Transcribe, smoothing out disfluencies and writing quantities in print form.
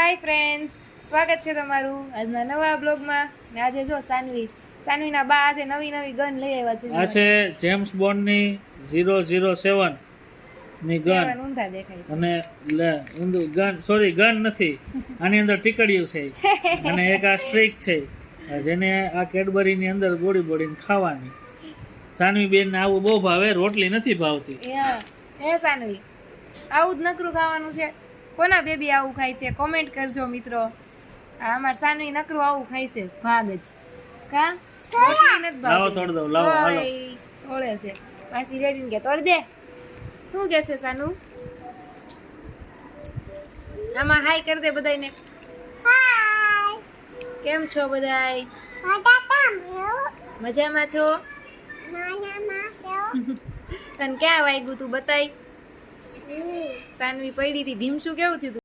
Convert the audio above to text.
Hi friends, સ્વાગત છે તમારું આજના નવા બ્લોગમાં. ને આજે જો સાનવીના બા આજે નવી ગન લઈ આવ્યા છે. આ છે જેમ્સ બોન્ડ ની 007 ની ગન. ઊંધા દેખાય છે અને ગન સોરી ગન નથી, આની અંદર ટીકડીયું છે અને એક આ સ્ટ્રીક છે જેને આ કેડબરી ની અંદર ગોળી બોડીને ખાવાની. સાનવી બેન ને આવું બહુ ભાવે, રોટલી નથી ભાવતી. હે સાનવી, આવું જ નકરું ખાવાનું છે? કોના બેબી આવું ખાય છે? કોમેન્ટ કરજો મિત્રો. અમાર સાનવી નકરું આવું ખાય છે, ભાગ જ કા રોટલી નથી ભાવતી. લાવો તોડ દો, લાવો હાલો. તોડે છે પાછી રેડીને કે તોડ દે. શું કે છે સાનુ? આમાં હાય કર દે બધાયને. હાય, કેમ છો બધાય? મજામાં છો? તને ક્યાં વાગ્યું તું બતાય? સાનવી પડી હતી. ઢીમસું કેવું થયું?